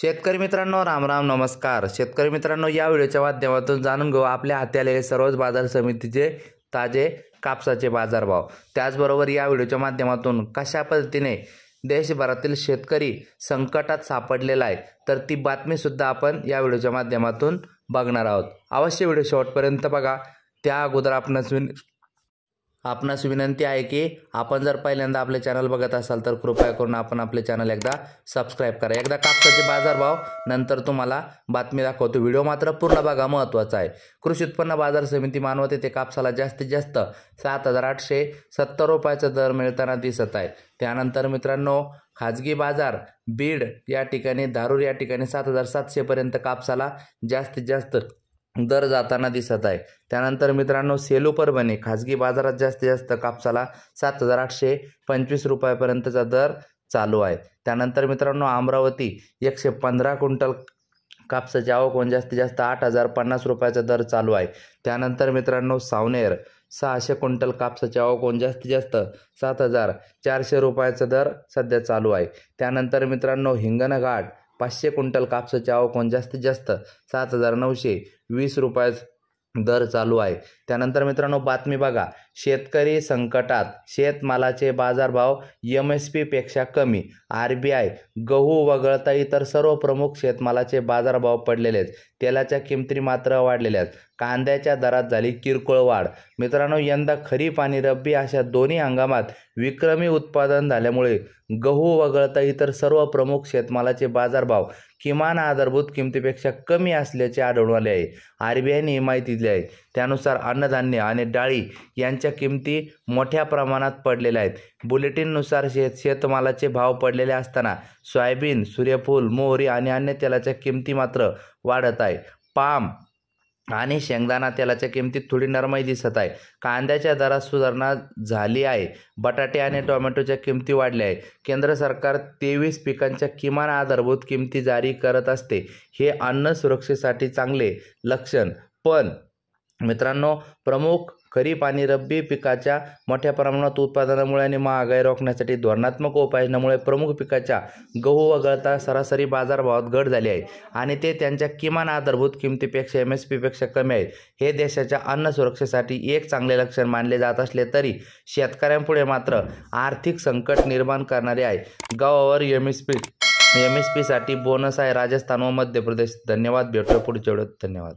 शेतकरी मित्रांनो, राम राम, नमस्कार. शेतकरी मित्रांनो, या व्हिडिओच्या माध्यमातून जाणून घेऊ आपल्या हाती आलेले सर्वच बाजार समितीचे ताजे कापसाचे बाजारभाव. त्याचबरोबर या व्हिडिओच्या माध्यमातून कशा पद्धतीने देशभरातील शेतकरी संकटात सापडलेला आहे तर ती बातमी सुद्धा आपण या व्हिडिओच्या माध्यमातून बघणार आहोत. अवश्य व्हिडिओ शेवटपर्यंत बघा. त्या अगोदर आपणास विनंती आहे की आपण जर पहिल्यांदा आपले चॅनल बघत असाल तर कृपया करून आपण आपले चॅनल एकदा सबस्क्राइब करा. एकदा कापसाचे बाजारभाव नंतर तुम्हाला बातमी दाखवतो. व्हिडिओ मात्र पूर्ण बघा, महत्त्वाचा आहे. कृषी उत्पन्न बाजार समिती मानवत येथे कापसाला जास्तीत जास्त 7,870 रुपयाचा दर मिळताना दिसत आहे. त्यानंतर मित्रांनो, खाजगी बाजार बीड या ठिकाणी, धारूर या ठिकाणी 7,700 पर्यंत कापसाला जास्तीत जास्त दर जाताना दिसत आहे. त्यानंतर मित्रांनो, सेलू परभणी खाजगी बाजारात जास्तीत जास्त कापसाला 7,825 रुपयापर्यंतचा दर चालू आहे. त्यानंतर मित्रांनो, अमरावती 115 क्विंटल कापसाची आवक होऊन जास्तीत जास्त 8,050 रुपयाचा दर चालू आहे. त्यानंतर मित्रांनो, सावनेर 600 क्विंटल कापसाची आवक होऊन जास्तीत जास्त 7,400 रुपयाचा दर सध्या चालू आहे. त्यानंतर मित्रांनो, हिंगणघाट 500 क्विंटल कापसाची आवक होऊन जास्तीत जास्त 7,920 रुपयाचा दर चालू आहे. त्यानंतर मित्रांनो, बातमी बघा. शेतकरी संकटात, शेतमालाचे बाजारभाव MSP पेक्षा कमी. RBI गहू वगळता इतर सर्व प्रमुख शेतमालाचे बाजारभाव पडलेले आहेत. तेलाच्या किमती मात्र वाढलेल्या आहेत. कांद्याच्या दरात झाली किरकोळ वाढ. मित्रांनो, यंदा खरीप आणि रब्बी अशा दोन्ही हंगामात विक्रमी उत्पादन झाल्यामुळे गहू वगळता इतर सर्व प्रमुख शेतमालाचे बाजारभाव किमान आधारभूत किमतीपेक्षा कमी असल्याचे आढळून आले आहे. RBIने ही माहिती दिली आहे. त्यानुसार अन्नधान्य आणि डाळी यांच्या किमती मोठ्या प्रमाणात पडलेल्या आहेत. बुलेटिननुसार शेतमालाचे भाव पडलेले असताना सोयाबीन, सूर्यफूल, मोहरी आणि अन्य तेलाच्या किमती मात्र वाढत आहे. पाम आणि शेंगदाणा तेलाच्या किमतीत थोडी नरमाई दिसत आहे. कांद्याच्या दरात सुधारणा झाली आहे. बटाटे आणि टोमॅटोच्या किमती वाढल्या आहे. केंद्र सरकार 23 पिकांच्या किमान आधारभूत किमती जारी करत असते. हे अन्न सुरक्षेसाठी चांगले लक्षण. पण मित्रांनो, प्रमुख खरीप आणि रब्बी पिकाच्या मोठ्या प्रमाणात उत्पादनामुळे आणि महागाई रोखण्यासाठी धोरणात्मक उपाययोजनांमुळे प्रमुख पिकाच्या गहू वगळता सरासरी बाजारभावात घट झाली आहे आणि ते त्यांच्या किमान आधारभूत किमतीपेक्षा MSP पेक्षा कमी आहेत. हे देशाच्या अन्न सुरक्षेसाठी एक चांगले लक्षण मानले जात असले तरी शेतकऱ्यांपुढे मात्र आर्थिक संकट निर्माण करणारे आहे. गव्हावर MSP साठी बोनस आहे राजस्थान व मध्य प्रदेश. धन्यवाद. भेटूया पुढच्या व्हिडिओत. धन्यवाद.